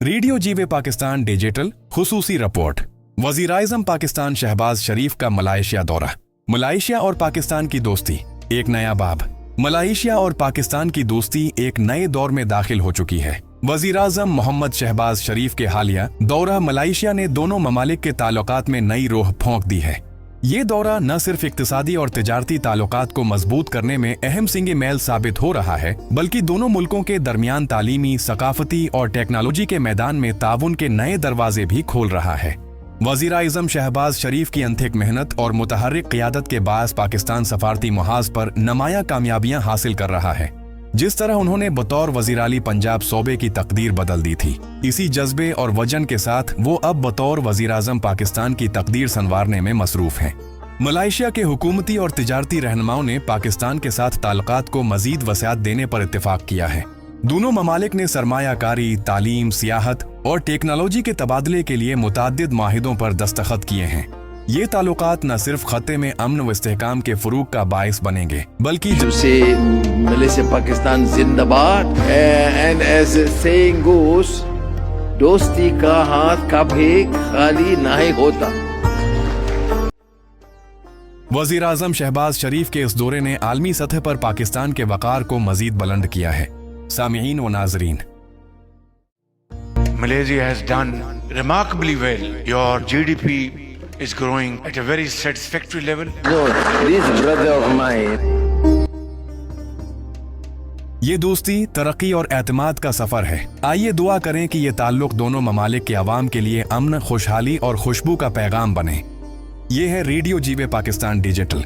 Radio जीवे Pakistan digital खुसूसी report. वज़ीर-ए-आज़म पाकिस्तान शहबाज शरीफ का मलाइशिया दौरा। मलाइशिया और पाकिस्तान की दोस्ती एक नया बाब। मलाइशिया और पाकिस्तान की दोस्ती एक नए दौर में दाखिल हो चुकी है। वज़ीर-ए-आज़म मोहम्मद शहबाज शरीफ के हालिया दौरा मलाइशिया ने दोनों ममालिक के ताल्लुकात में नई रूह फूंक दी है। ये दौरा न सिर्फ इक्तिसादी और तिजारती ताल्लुकात को मजबूत करने में अहम सिंगे मेल साबित हो रहा है, बल्कि दोनों मुल्कों के दरमियान तालीमी, सकाफती और टेक्नोलॉजी के मैदान में ताउन के नए दरवाजे भी खोल रहा है। वज़ीर-ए-आज़म शहबाज शरीफ की अनथक मेहनत और मुतहर्रिक क़ियादत के बायस पाकिस्तान सफारती मुहाज पर नमाया कामयाबियां हासिल कर रहा है। जिस तरह उन्होंने बतौर वज़ीर आली पंजाब सूबे की तकदीर बदल दी थी, इसी जज्बे और वजन के साथ वो अब बतौर वज़ीर-ए-आज़म पाकिस्तान की तकदीर संवारने में मसरूफ हैं। मलाइशिया के हुकूमती और तिजारती रहनुमाओं ने पाकिस्तान के साथ ताल्लुकात को मजीद वसाअत देने पर इत्तेफाक किया है। दोनों ममालिक ने सरमायाकारी, तालीम, सियाहत और टेक्नोलॉजी के तबादले के लिए मुतअद्दिद माहिदों पर दस्तखत किए हैं। ये ताल्लुकात न सिर्फ खत्ते में अमन व इस्तेहकाम के फरूग का बायस बनेंगे, बल्कि मलेशिया पाकिस्तान जिंदाबाद। एंड एज सेइंग गोस, दोस्ती का हाथ कभी खाली नहीं होता। वज़ीर-ए-आज़म शहबाज शरीफ के इस दौरे ने आलमी सतह पर पाकिस्तान के वक़ार को मजीद बुलंद किया है। सामीईन व नाज़रीन, Malaysia has done remarkably well. Your GDP is growing at a very satisfactory level. Good, this brother of mine. ये दोस्ती, तरक्की और एतमाद का सफर है। आइए दुआ करें कि ये ताल्लुक दोनों ममालिक के अवाम के लिए अमन, खुशहाली और खुशबू का पैगाम बने। ये है रेडियो जीवे पाकिस्तान डिजिटल।